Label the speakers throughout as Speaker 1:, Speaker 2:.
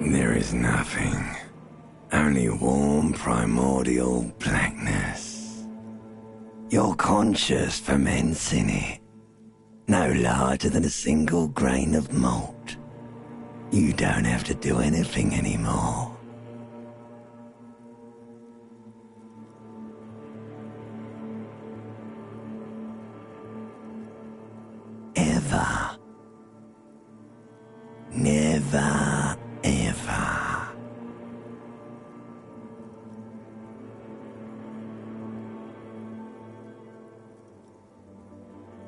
Speaker 1: There is nothing. Only warm primordial blackness. Your conscious ferments in it. No larger than a single grain of malt. You don't have to do anything anymore. Ever. Never, ever.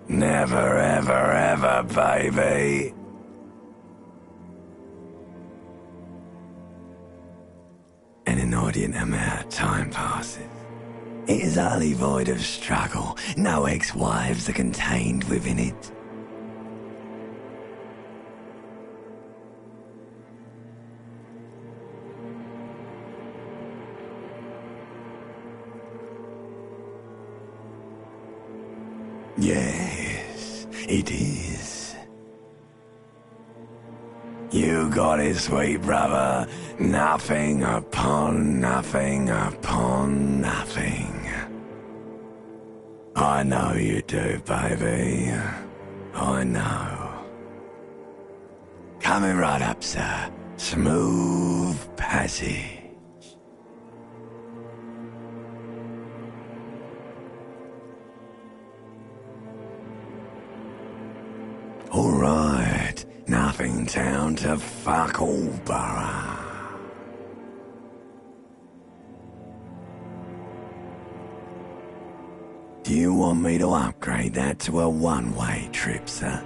Speaker 1: Never, ever, ever, baby. An inordinate amount of time passes. It is utterly void of struggle. No ex-wives are contained within it. Yes, it is. You got it, sweet brother. Nothing upon nothing upon nothing. I know you do, baby. I know. Coming right up, sir. Smooth passage. Alright, nothing town to fuck all borough. Do you want me to upgrade that to a one-way trip, sir?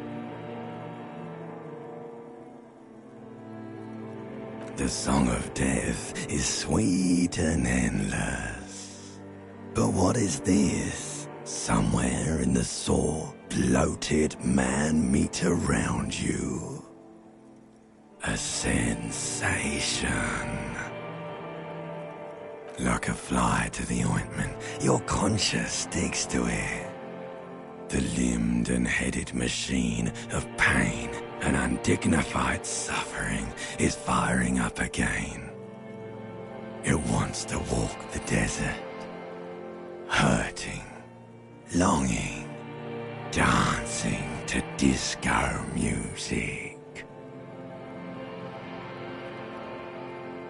Speaker 1: The song of death is sweet and endless. But what is this? Somewhere in the sore, bloated man meet around you. A sensation. Like a fly to the ointment, your conscience sticks to it. The limbed and headed machine of pain and undignified suffering is firing up again. It wants to walk the desert, hurting, longing, dancing to disco music.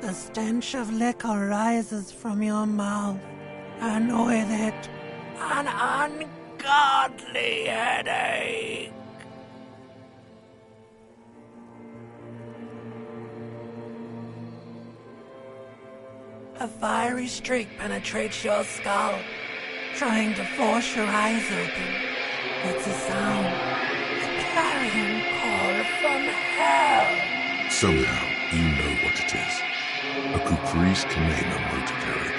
Speaker 2: The stench of liquor rises from your mouth, and with it, an ungodly headache. A fiery streak penetrates your skull, trying to force your eyes open. It's a sound, a clarion call from hell.
Speaker 3: Somehow, you know what it is. A caprice can name a motor carriage.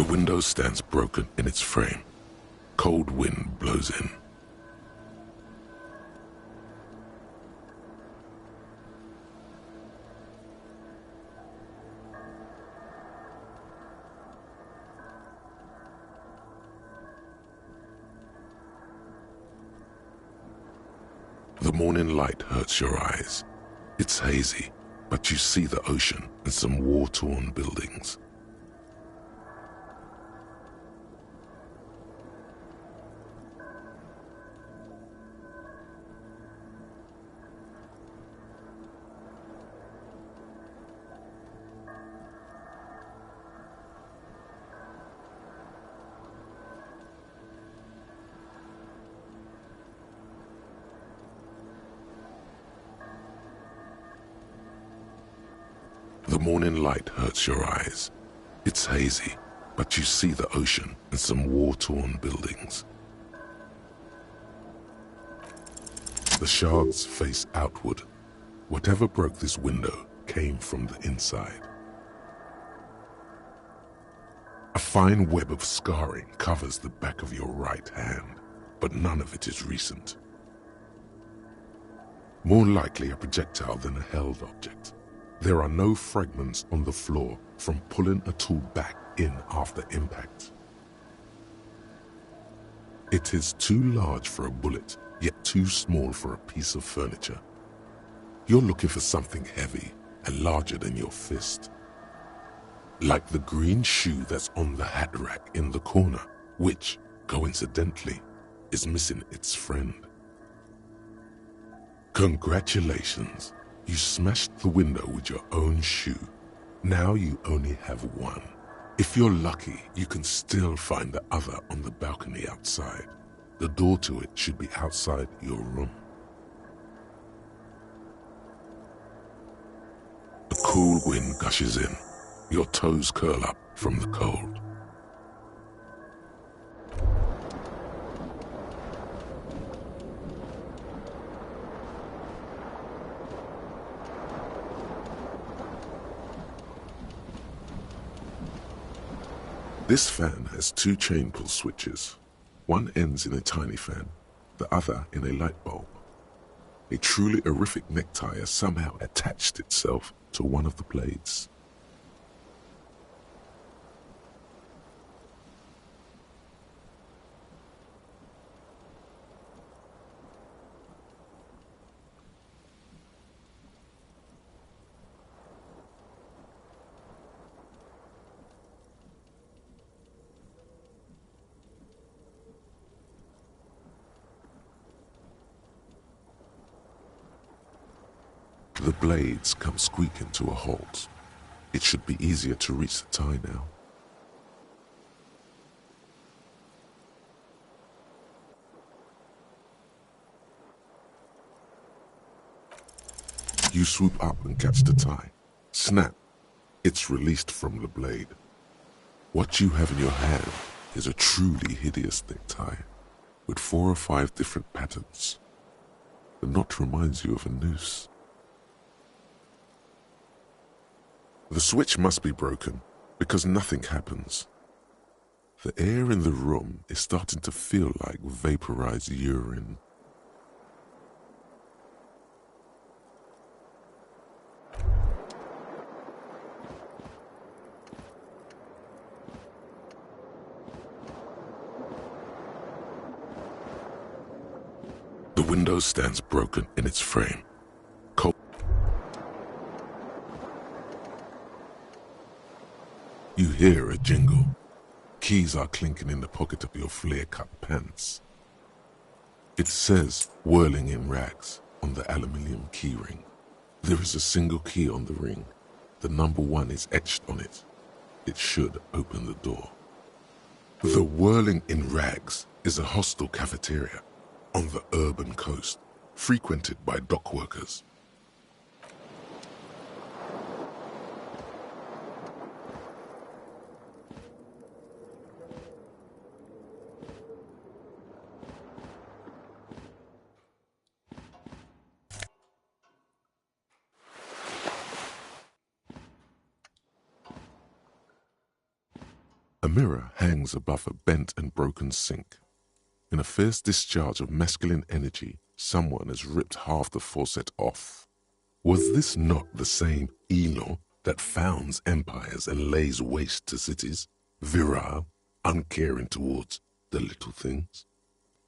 Speaker 3: The window stands broken in its frame. Cold wind blows in. The morning light hurts your eyes. It's hazy, but you see the ocean and some war-torn buildings. The morning light hurts your eyes. It's hazy, but you see the ocean and some war-torn buildings. The shards face outward. Whatever broke this window came from the inside. A fine web of scarring covers the back of your right hand, but none of it is recent. More likely a projectile than a held object. There are no fragments on the floor from pulling a tool back in after impact. It is too large for a bullet, yet too small for a piece of furniture. You're looking for something heavy and larger than your fist. Like the green shoe that's on the hat rack in the corner, which, coincidentally, is missing its friend. Congratulations, you smashed the window with your own shoe. Now you only have one. If you're lucky, you can still find the other on the balcony outside. The door to it should be outside your room. A cool wind gushes in. Your toes curl up from the cold. This fan has two chain pull switches. One ends in a tiny fan, the other in a light bulb. A truly horrific necktie has somehow attached itself to one of the blades. The blades come squeaking to a halt. It should be easier to reach the tie now. You swoop up and catch the tie. Snap! It's released from the blade. What you have in your hand is a truly hideous necktie, with 4 or 5 different patterns. The knot reminds you of a noose. The switch must be broken, because nothing happens. The air in the room is starting to feel like vaporized urine. The window stands broken in its frame. You hear a jingle. Keys are clinking in the pocket of your flare-cut pants. It says, "Whirling in rags," on the aluminium key ring. There is a single key on the ring. The number 1 is etched on it. It should open the door. The Whirling in Rags is a hostel cafeteria on the urban coast, frequented by dock workers. A mirror hangs above a bent and broken sink. In a fierce discharge of masculine energy, someone has ripped half the faucet off. Was this not the same Elo that founds empires and lays waste to cities, virile, uncaring towards the little things?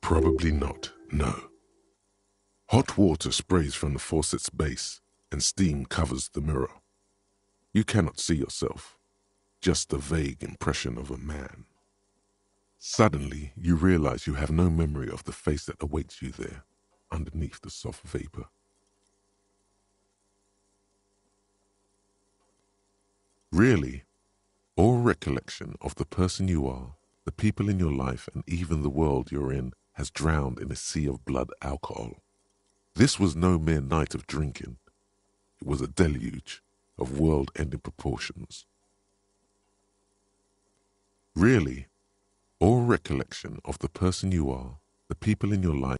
Speaker 3: Probably not, no. Hot water sprays from the faucet's base, and steam covers the mirror. You cannot see yourself, just the vague impression of a man. Suddenly, you realize you have no memory of the face that awaits you there, underneath the soft vapor. Really, all recollection of the person you are, the people in your life, and even the world you're in has drowned in a sea of blood alcohol. This was no mere night of drinking. It was a deluge of world-ending proportions. Really, all recollection of the person you are, the people in your life,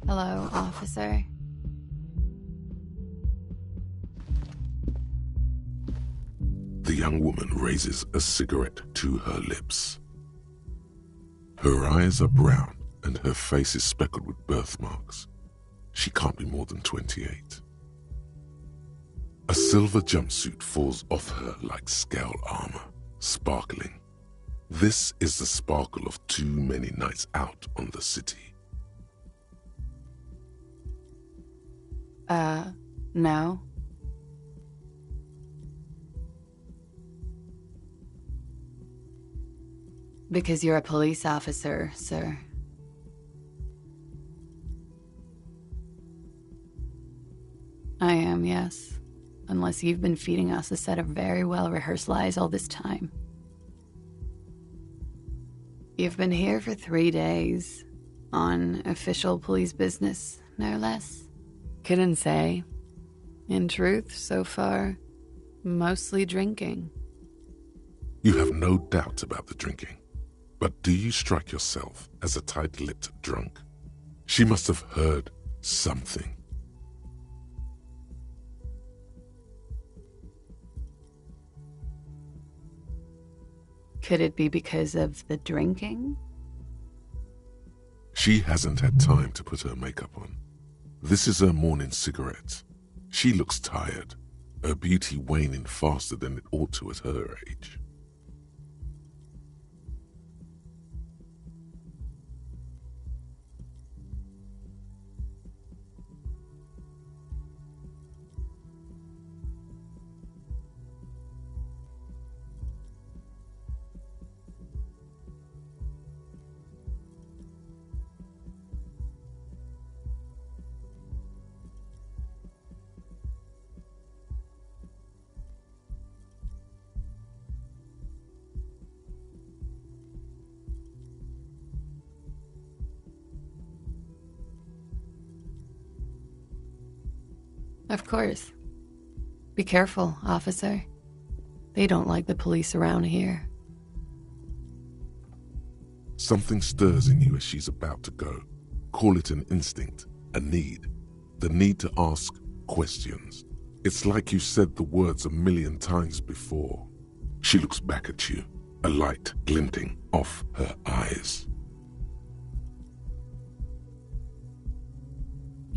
Speaker 4: Hello, officer.
Speaker 3: the young woman raises a cigarette to her lips. Her eyes are brown and her face is speckled with birthmarks. She can't be more than 28. A silver jumpsuit falls off her like scale armor, sparkling. This is the sparkle of too many nights out on the city.
Speaker 4: No. Because you're a police officer, sir. I am, yes. Unless you've been feeding us a set of very well-rehearsed lies all this time. You've been here for 3 days, on official police business, no less. Couldn't say. In truth, so far, mostly drinking.
Speaker 3: You have no doubt about the drinking, but do you strike yourself as a tight-lipped drunk? She must have heard something.
Speaker 4: Could it be because of the drinking?
Speaker 3: She hasn't had time to put her makeup on. This is her morning cigarette. She looks tired, her beauty waning faster than it ought to at her age.
Speaker 4: Of course. Be careful, officer. They don't like the police around here.
Speaker 3: Something stirs in you as she's about to go. Call it an instinct, a need. The need to ask questions. It's like you said the words 1,000,000 times before. She looks back at you, a light glinting off her eyes.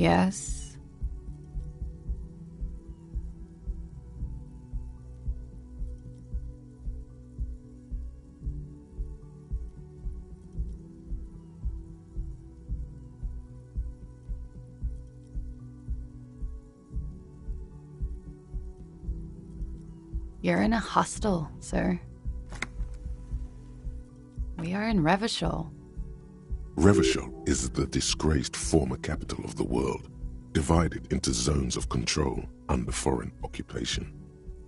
Speaker 4: Yes? You're in a hostel, sir. We are in Revachol.
Speaker 3: Revachol is the disgraced former capital of the world, divided into zones of control under foreign occupation.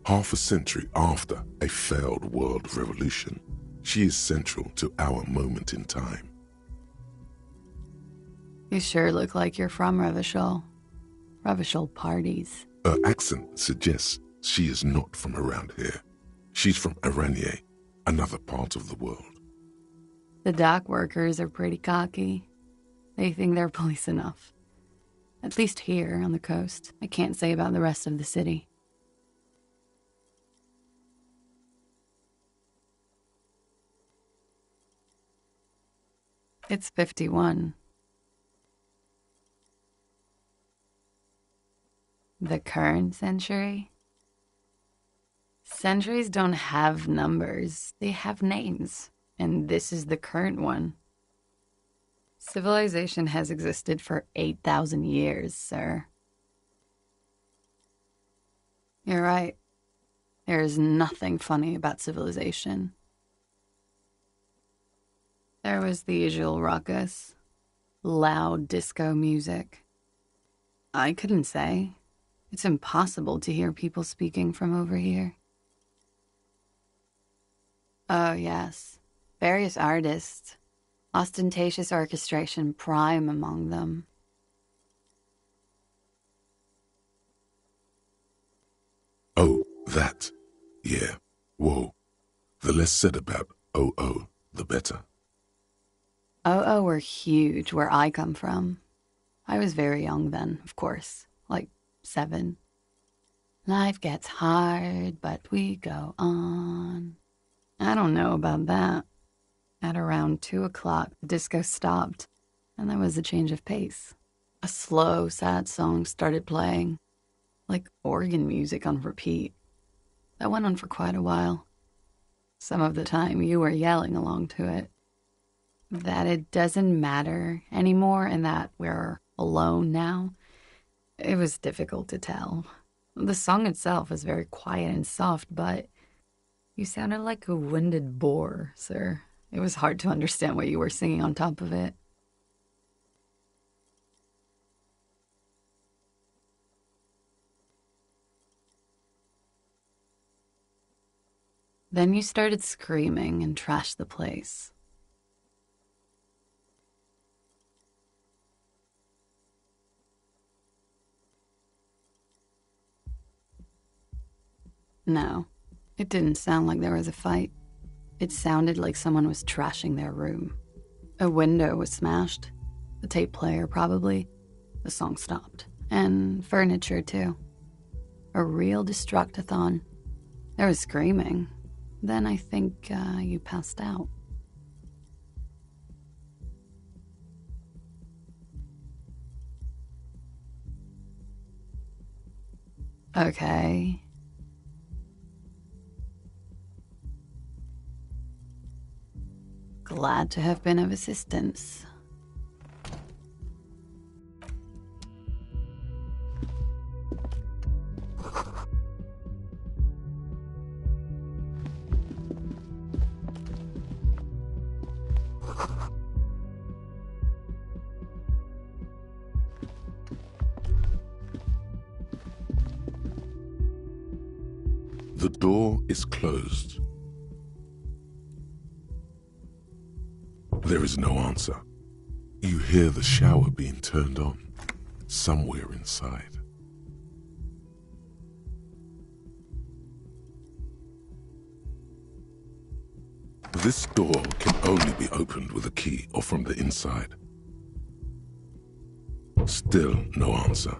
Speaker 3: Half a century after a failed world revolution, she is central to our moment in time.
Speaker 4: You sure look like you're from Revachol. Revachol parties.
Speaker 3: Her accent suggests she is not from around here. She's from Aranier, another part of the world.
Speaker 4: The dock workers are pretty cocky. They think they're police enough. At least here on the coast. I can't say about the rest of the city. It's 51. The current century? Centuries don't have numbers. They have names. And this is the current one. Civilization has existed for 8,000 years, sir. You're right. There is nothing funny about civilization. There was the usual ruckus. Loud disco music. I couldn't say. It's impossible to hear people speaking from over here. Oh, yes. Various artists. Ostentatious orchestration prime among them.
Speaker 3: Oh, that. Yeah. Whoa. The less said about OO, the better.
Speaker 4: OO were huge where I come from. I was very young then, of course. Like 7. Life gets hard, but we go on. I don't know about that. At around 2 o'clock, the disco stopped, and there was a change of pace. A slow, sad song started playing, like organ music on repeat. That went on for quite a while. Some of the time, you were yelling along to it. That it doesn't matter anymore and that we're alone now, it was difficult to tell. The song itself was very quiet and soft, but you sounded like a winded boar, sir. It was hard to understand what you were singing on top of it. Then you started screaming and trashed the place. No, it didn't sound like there was a fight. It sounded like someone was trashing their room. A window was smashed. The tape player, probably. The song stopped. And furniture, too. A real destructathon. There was screaming. Then I think you passed out. Okay. Glad to have been of assistance.
Speaker 3: The door is closed. There is no answer. You hear the shower being turned on, somewhere inside. This door can only be opened with a key or from the inside. Still no answer.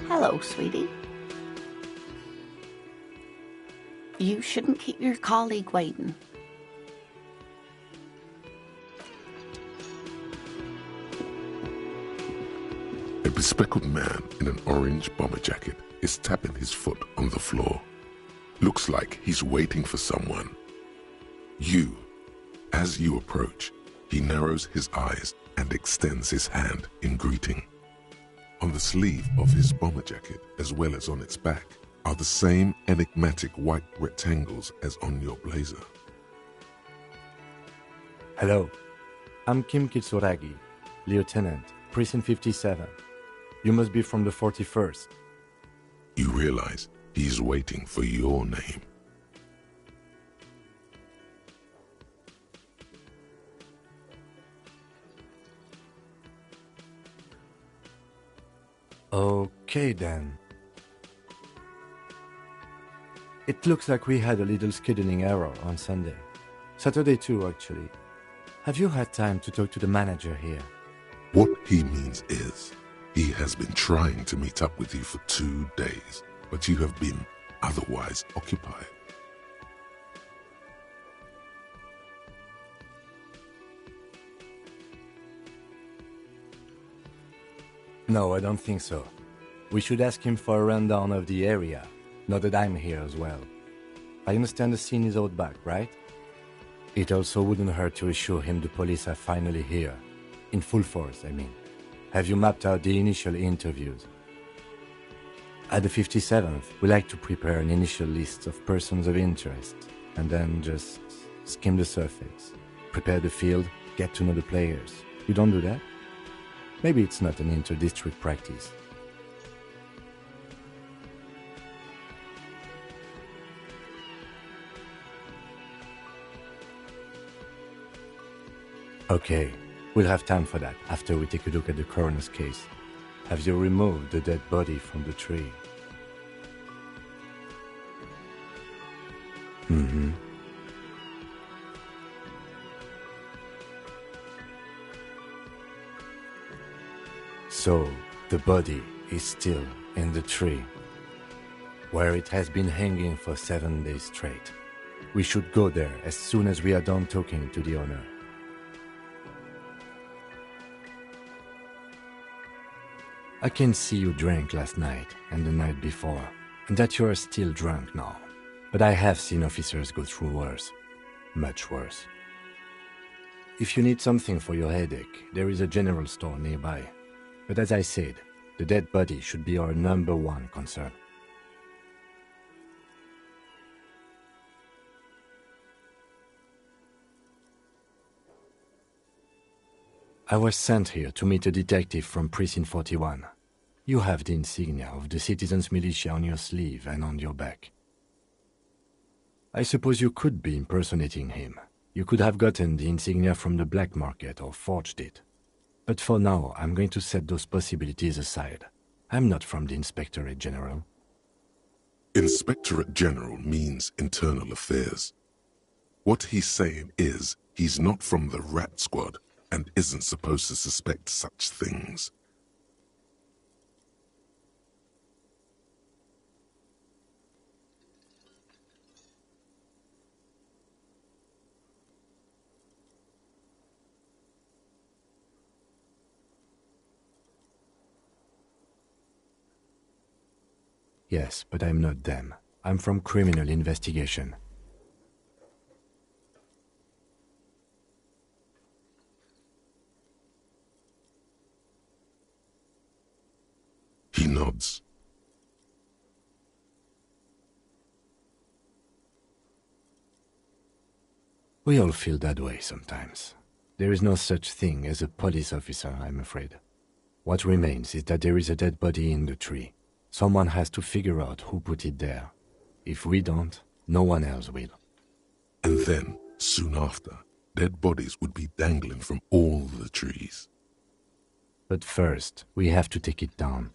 Speaker 5: Hello, sweetie. You shouldn't keep your colleague waiting.
Speaker 3: A bespectacled man in an orange bomber jacket is tapping his foot on the floor. Looks like he's waiting for someone. As you approach, he narrows his eyes and extends his hand in greeting. On the sleeve of his bomber jacket, as well as on its back, are the same enigmatic white rectangles as on your blazer.
Speaker 6: Hello, I'm Kim Kitsuragi, Lieutenant, Precinct 57. You must be from the 41st.
Speaker 3: You realize he's waiting for your name.
Speaker 6: Okay then. It looks like we had a little scheduling error on Sunday. Saturday too, actually. Have you had time to talk to the manager here?
Speaker 3: What he means is, he has been trying to meet up with you for 2 days, but you have been otherwise occupied.
Speaker 6: No, I don't think so. We should ask him for a rundown of the area, now that I'm here as well. I understand the scene is out back, right? It also wouldn't hurt to assure him the police are finally here. In full force, I mean. Have you mapped out the initial interviews? At the 57th, we like to prepare an initial list of persons of interest, and then just skim the surface. Prepare the field, get to know the players. You don't do that? Maybe it's not an inter-district practice. Okay, we'll have time for that after we take a look at the coroner's case. Have you removed the dead body from the tree? Mm-hmm. So, the body is still in the tree, where it has been hanging for 7 days straight. We should go there as soon as we are done talking to the owner. I can see you drank last night and the night before, and that you are still drunk now. But I have seen officers go through worse. Much worse. If you need something for your headache, there is a general store nearby. But as I said, the dead body should be our #1 concern. I was sent here to meet a detective from Precinct 41. You have the insignia of the Citizens Militia on your sleeve and on your back. I suppose you could be impersonating him. You could have gotten the insignia from the black market or forged it. But for now, I'm going to set those possibilities aside. I'm not from the Inspectorate General.
Speaker 3: Inspectorate General means internal affairs. What he's saying is, he's not from the rat squad and isn't supposed to suspect such things.
Speaker 6: Yes, but I'm not them. I'm from criminal investigation.
Speaker 3: He nods.
Speaker 6: We all feel that way sometimes. There is no such thing as a police officer, I'm afraid. What remains is that there is a dead body in the tree. Someone has to figure out who put it there. If we don't, no one else will.
Speaker 3: And then, soon after, dead bodies would be dangling from all the trees.
Speaker 6: But first, we have to take it down.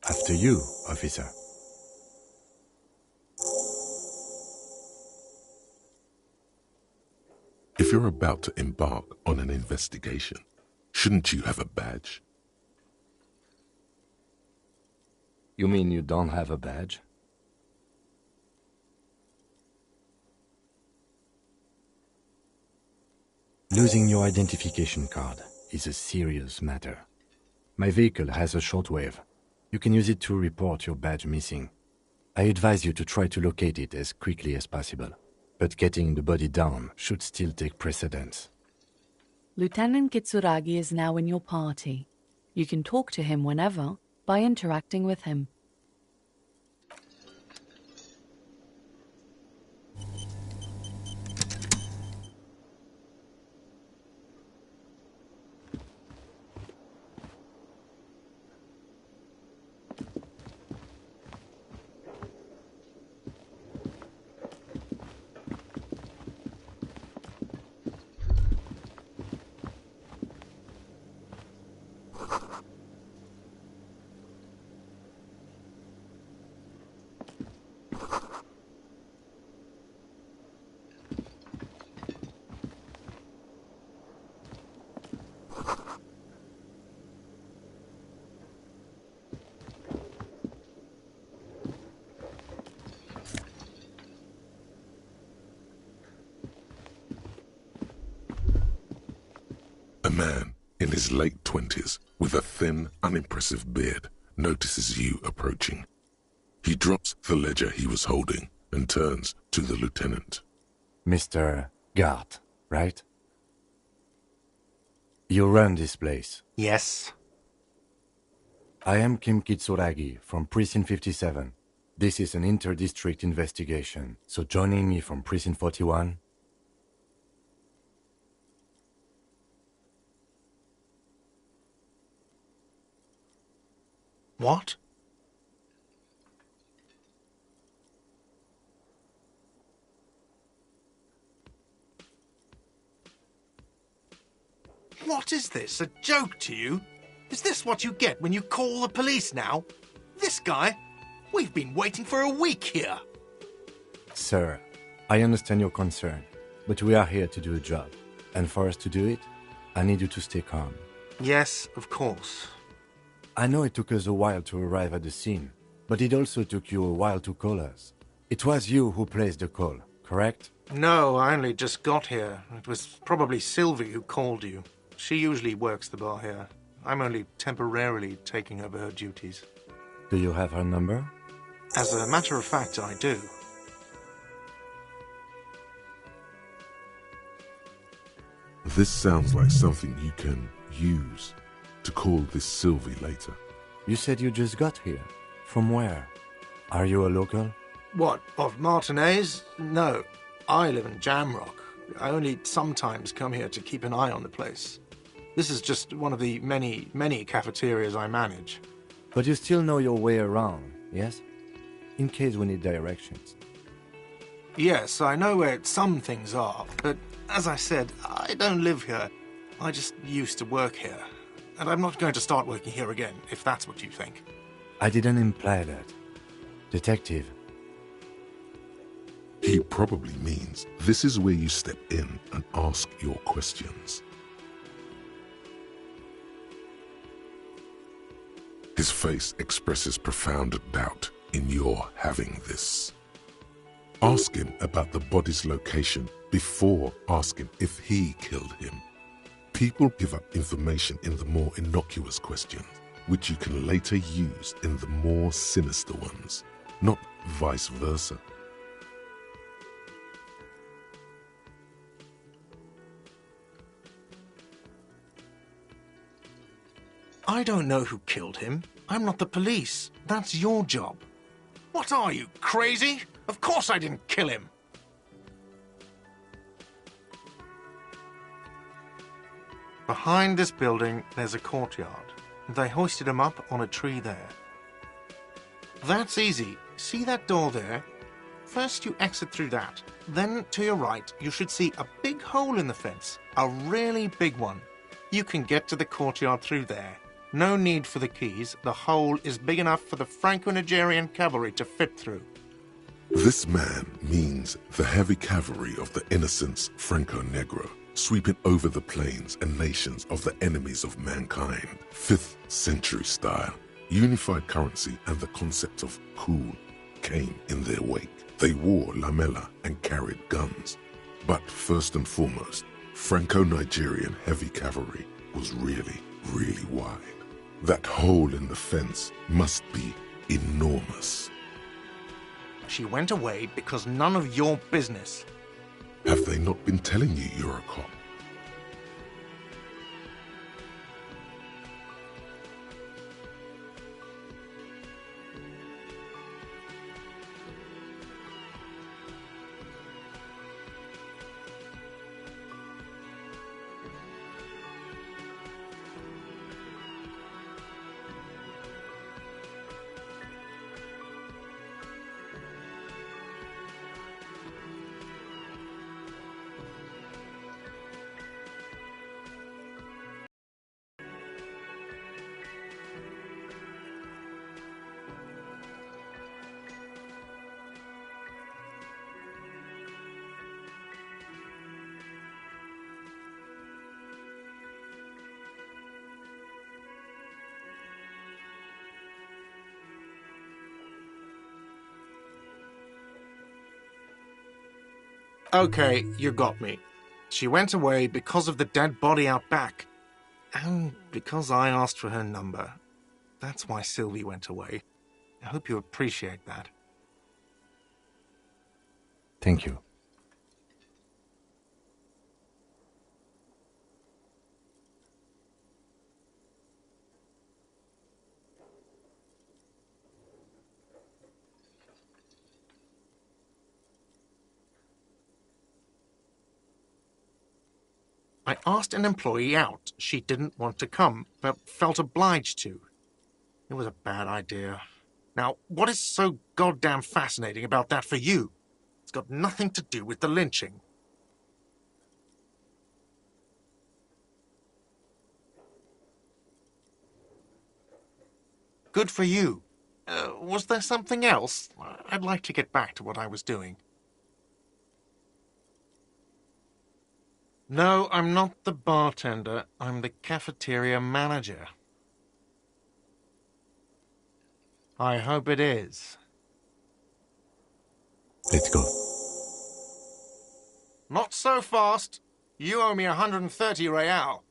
Speaker 6: After you, officer.
Speaker 3: If you're about to embark on an investigation, shouldn't you have a badge?
Speaker 6: You mean you don't have a badge? Losing your identification card is a serious matter. My vehicle has a shortwave. You can use it to report your badge missing. I advise you to try to locate it as quickly as possible, but getting the body down should still take precedence.
Speaker 4: Lieutenant Kitsuragi is now in your party. You can talk to him whenever by interacting with him.
Speaker 3: A man in his late 20s with a thin, unimpressive beard notices you approaching. He drops the ledger he was holding and turns to the lieutenant.
Speaker 6: Mr. Gart, right? You run this place.
Speaker 7: Yes.
Speaker 6: I am Kim Kitsuragi from Precinct 57. This is an inter-district investigation, so joining me from Precinct 41...
Speaker 7: What? What is this? A joke to you? Is this what you get when you call the police now? This guy? We've been waiting for a week here.
Speaker 6: Sir, I understand your concern, but we are here to do a job. And for us to do it, I need you to stay calm.
Speaker 7: Yes, of course.
Speaker 6: I know it took us a while to arrive at the scene, but it also took you a while to call us. It was you who placed the call, correct?
Speaker 7: No, I only just got here. It was probably Sylvie who called you. She usually works the bar here. I'm only temporarily taking over her duties.
Speaker 6: Do you have her number?
Speaker 7: As a matter of fact, I do.
Speaker 3: This sounds like something you can use to call this Sylvie later.
Speaker 6: You said you just got here. From where? Are you a local?
Speaker 7: What, of Martinez? No, I live in Jamrock. I only sometimes come here to keep an eye on the place. This is just one of the many, many cafeterias I manage.
Speaker 6: But you still know your way around, yes? In case we need directions.
Speaker 7: Yes, I know where some things are, but as I said, I don't live here. I just used to work here. And I'm not going to start working here again, if that's what you think.
Speaker 6: I didn't imply that. Detective.
Speaker 3: He probably means this is where you step in and ask your questions. His face expresses profound doubt in your having this. Ask him about the body's location before asking if he killed him. People give up information in the more innocuous questions, which you can later use in the more sinister ones, not vice versa.
Speaker 7: I don't know who killed him. I'm not the police. That's your job. What are you, crazy? Of course I didn't kill him. Behind this building, there's a courtyard. They hoisted him up on a tree there. That's easy. See that door there? First you exit through that. Then to your right, you should see a big hole in the fence. A really big one. You can get to the courtyard through there. No need for the keys. The hole is big enough for the Franco-Nigerian cavalry to fit through.
Speaker 3: This man means the heavy cavalry of the innocents Franco-Negro, sweeping over the plains and nations of the enemies of mankind. 5th century style, unified currency and the concept of cool came in their wake. They wore lamella and carried guns. But first and foremost, Franco-Nigerian heavy cavalry was really, really wide. That hole in the fence must be enormous.
Speaker 7: She went away because none of your business.
Speaker 3: Have they not been telling you you're a cop?
Speaker 7: Okay, you got me. She went away because of the dead body out back. And because I asked for her number. That's why Sylvie went away. I hope you appreciate that.
Speaker 6: Thank you.
Speaker 7: I asked an employee out. She didn't want to come, but felt obliged to. It was a bad idea. Now, what is so goddamn fascinating about that for you? It's got nothing to do with the lynching. Good for you. Was there something else? I'd like to get back to what I was doing. No, I'm not the bartender. I'm the cafeteria manager. I hope it is.
Speaker 6: Let's go.
Speaker 7: Not so fast. You owe me 130 real.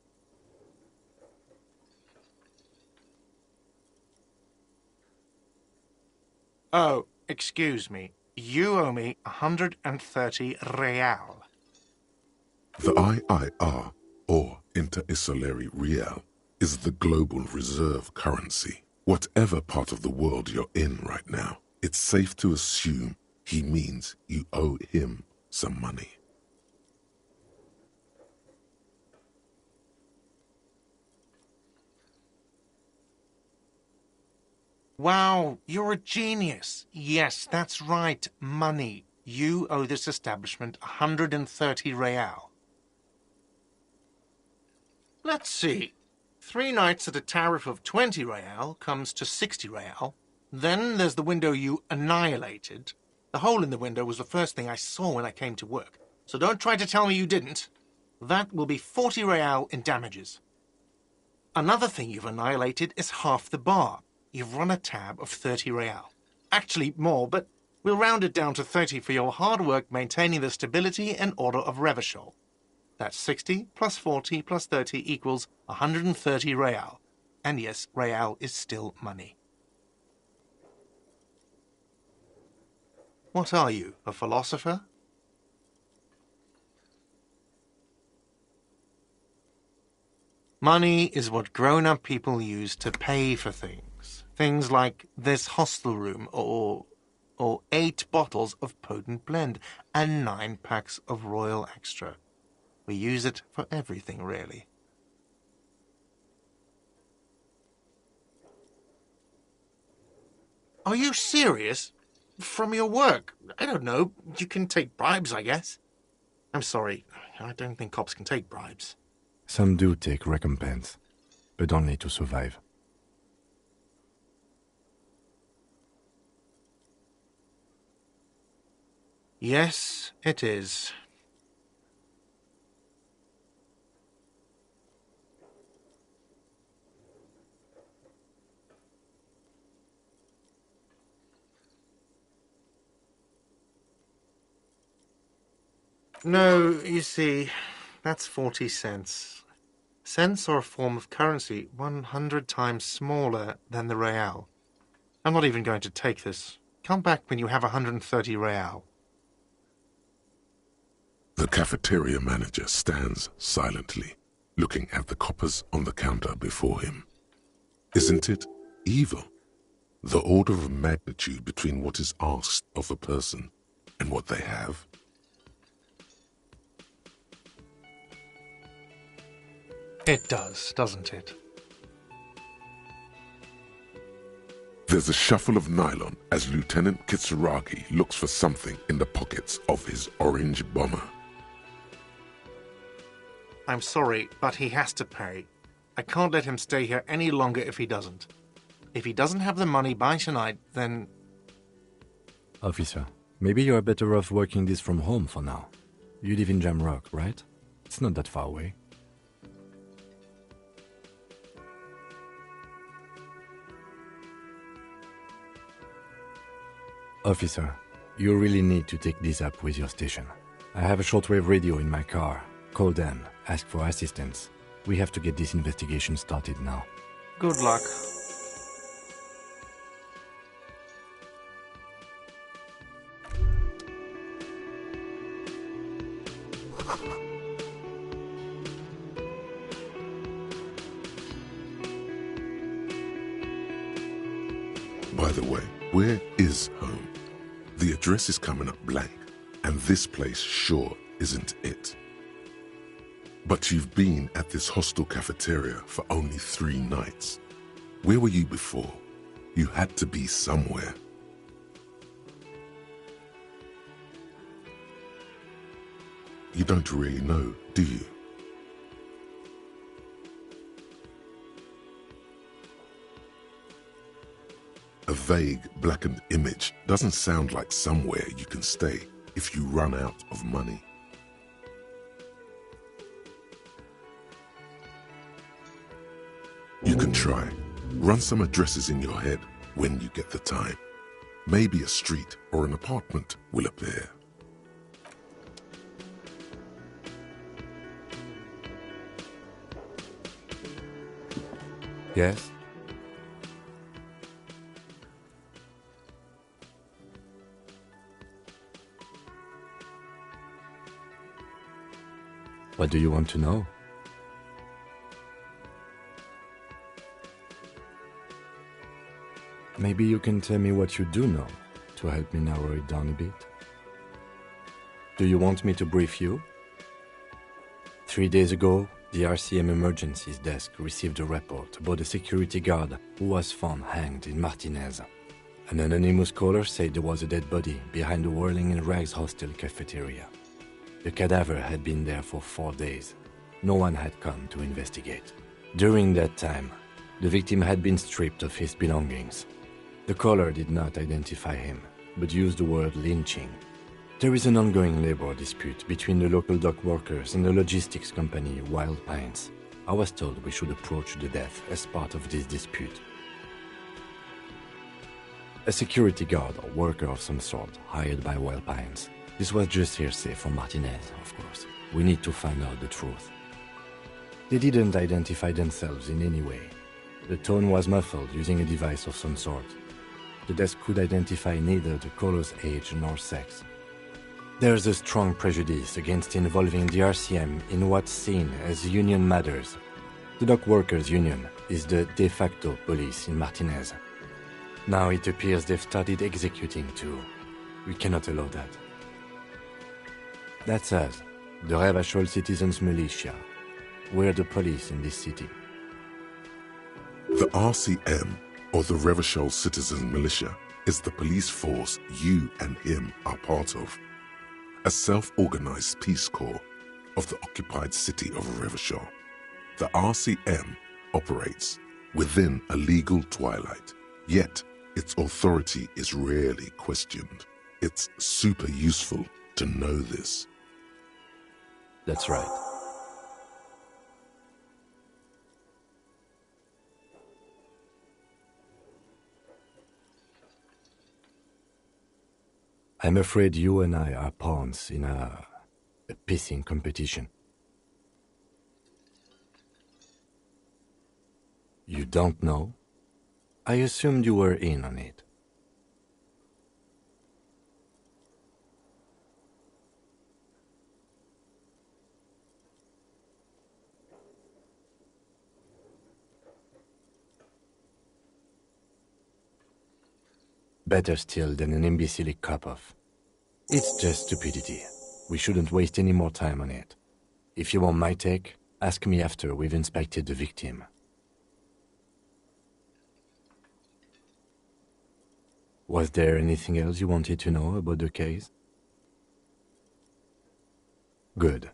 Speaker 7: Oh, excuse me. You owe me 130 real.
Speaker 3: The IIR, or Inter-Isolary Real, is the global reserve currency. Whatever part of the world you're in right now, it's safe to assume he means you owe him some money.
Speaker 7: Wow, you're a genius. Yes, that's right, money. You owe this establishment 130 real. Let's see. 3 nights at a tariff of 20 real comes to 60 real. Then there's the window you annihilated. The hole in the window was the first thing I saw when I came to work. So don't try to tell me you didn't. That will be 40 real in damages. Another thing you've annihilated is half the bar. You've run a tab of 30 real. Actually more, but we'll round it down to 30 for your hard work maintaining the stability and order of Revachol. That's 60 plus 40 plus 30 equals 130 real. And yes, real is still money. What are you, a philosopher? Money is what grown-up people use to pay for things. Things like this hostel room or 8 bottles of potent blend and 9 packs of Royal Extra. We use it for everything, really. Are you serious? From your work? I don't know. You can take bribes, I guess. I'm sorry. I don't think cops can take bribes.
Speaker 6: Some do take recompense, but only to survive.
Speaker 7: Yes, it is. No, you see, that's 40 cents. Cents are a form of currency 100 times smaller than the real. I'm not even going to take this. Come back when you have 130 real.
Speaker 3: The cafeteria manager stands silently, looking at the coppers on the counter before him. Isn't it evil? The order of magnitude between what is asked of a person and what they have?
Speaker 7: It does, doesn't it?
Speaker 3: There's a shuffle of nylon as Lieutenant Kitsuragi looks for something in the pockets of his orange bomber.
Speaker 7: I'm sorry, but he has to pay. I can't let him stay here any longer if he doesn't. If he doesn't have the money by tonight, then...
Speaker 6: Officer, maybe you're better off working this from home for now. You live in Jamrock, right? It's not that far away. Officer, you really need to take this up with your station. I have a shortwave radio in my car. Call them, ask for assistance. We have to get this investigation started now.
Speaker 7: Good luck.
Speaker 3: By the way, where is home? The address is coming up blank, and this place sure isn't it. But you've been at this hostel cafeteria for only 3 nights. Where were you before? You had to be somewhere. You don't really know, do you? A vague, blackened image doesn't sound like somewhere you can stay if you run out of money. You can try. Run some addresses in your head when you get the time. Maybe a street or an apartment will appear.
Speaker 6: Yes? What do you want to know? Maybe you can tell me what you do know to help me narrow it down a bit. Do you want me to brief you? 3 days ago, the RCM Emergencies Desk received a report about a security guard who was found hanged in Martinez. An anonymous caller said there was a dead body behind the Whirling in Rags hostel cafeteria. The cadaver had been there for 4 days. No one had come to investigate. During that time, the victim had been stripped of his belongings. The caller did not identify him, but used the word lynching. There is an ongoing labor dispute between the local dock workers and the logistics company Wild Pines. I was told we should approach the death as part of this dispute. A security guard or worker of some sort hired by Wild Pines. This was just hearsay from Martinez, of course. We need to find out the truth. They didn't identify themselves in any way. The tone was muffled using a device of some sort. The desk could identify neither the caller's age nor sex. There's a strong prejudice against involving the RCM in what's seen as union matters. The dock workers' union is the de facto police in Martinez. Now it appears they've started executing too. We cannot allow that. That's us, the Revachol Citizens Militia. We're the police in this city.
Speaker 3: The RCM, or the Revachol Citizen Militia, is the police force you and him are part of. A self-organized peace corps of the occupied city of Revachol. The RCM operates within a legal twilight, yet its authority is rarely questioned. It's super useful to know this.
Speaker 6: That's right. I'm afraid you and I are pawns in a pissing competition. You don't know? I assumed you were in on it. Better still than an imbecile cop-off. It's just stupidity. We shouldn't waste any more time on it. If you want my take, ask me after we've inspected the victim. Was there anything else you wanted to know about the case? Good.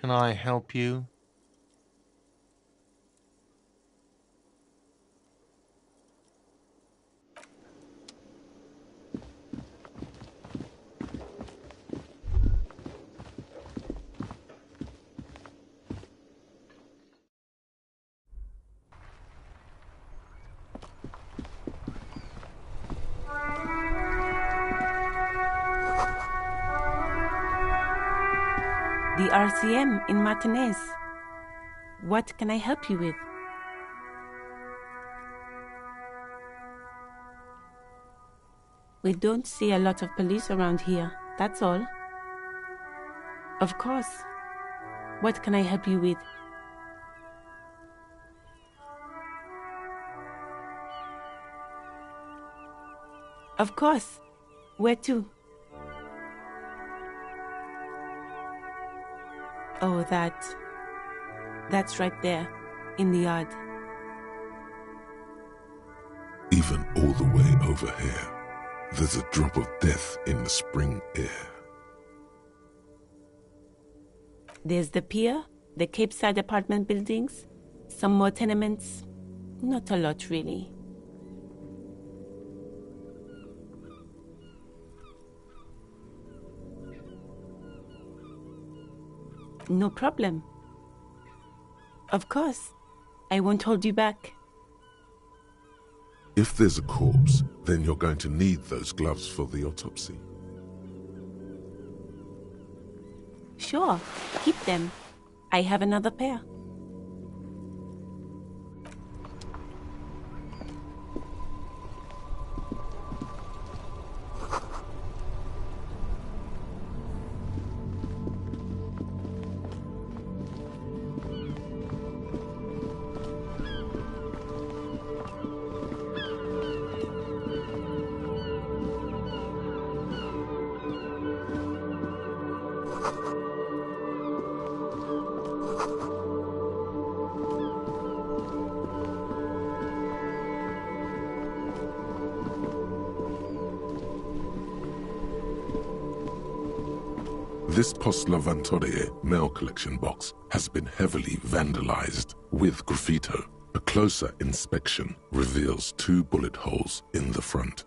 Speaker 7: Can I help you?
Speaker 8: The RCM in Martinez. What can I help you with? We don't see a lot of police around here, that's all. Of course. What can I help you with? Of course. Where to? Oh, that's right there, in the yard.
Speaker 3: Even all the way over here, there's a drop of death in the spring air.
Speaker 8: There's the pier, the Cape Side apartment buildings, some more tenements. Not a lot, really. No problem. Of course. I won't hold you back.
Speaker 3: If there's a corpse, then you're going to need those gloves for the autopsy.
Speaker 8: Sure, keep them. I have another pair.
Speaker 3: This Post Lavantorie mail collection box has been heavily vandalized with graffito. A closer inspection reveals 2 bullet holes in the front.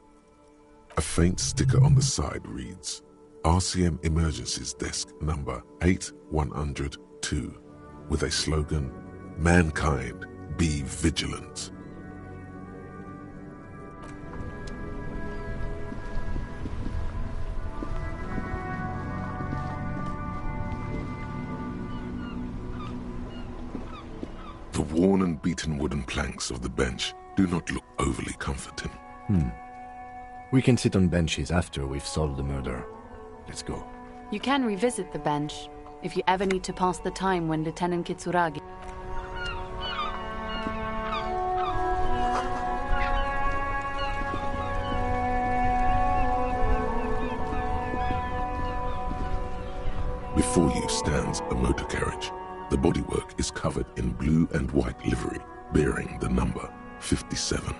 Speaker 3: A faint sticker on the side reads, RCM Emergencies Desk number 8102, with a slogan, Mankind, be vigilant. The worn and beaten wooden planks of the bench do not look overly comforting.
Speaker 6: We can sit on benches after we've solved the murder. Let's go.
Speaker 4: You can revisit the bench if you ever need to pass the time when Lieutenant Kitsuragi...
Speaker 3: Before you stands a motor carriage. The bodywork is covered in blue and white livery, bearing the number 57.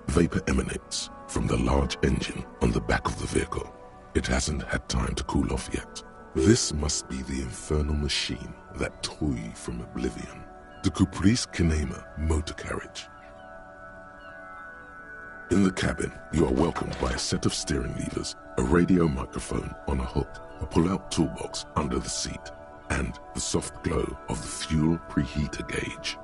Speaker 3: Vapor emanates from the large engine on the back of the vehicle. It hasn't had time to cool off yet. This must be the infernal machine that tore you from oblivion. The Caprice Kinema motor carriage. In the cabin, you are welcomed by a set of steering levers, a radio microphone on a hook, a pull-out toolbox under the seat, and the soft glow of the fuel preheater gauge.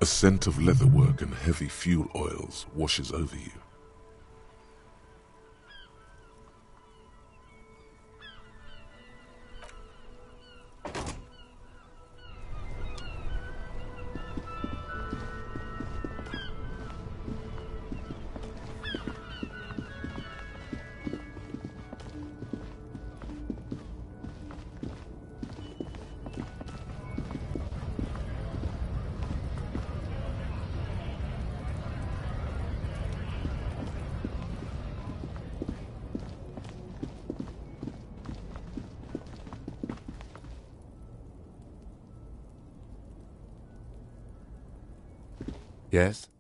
Speaker 3: A scent of leatherwork and heavy fuel oils washes over you.
Speaker 6: Yes?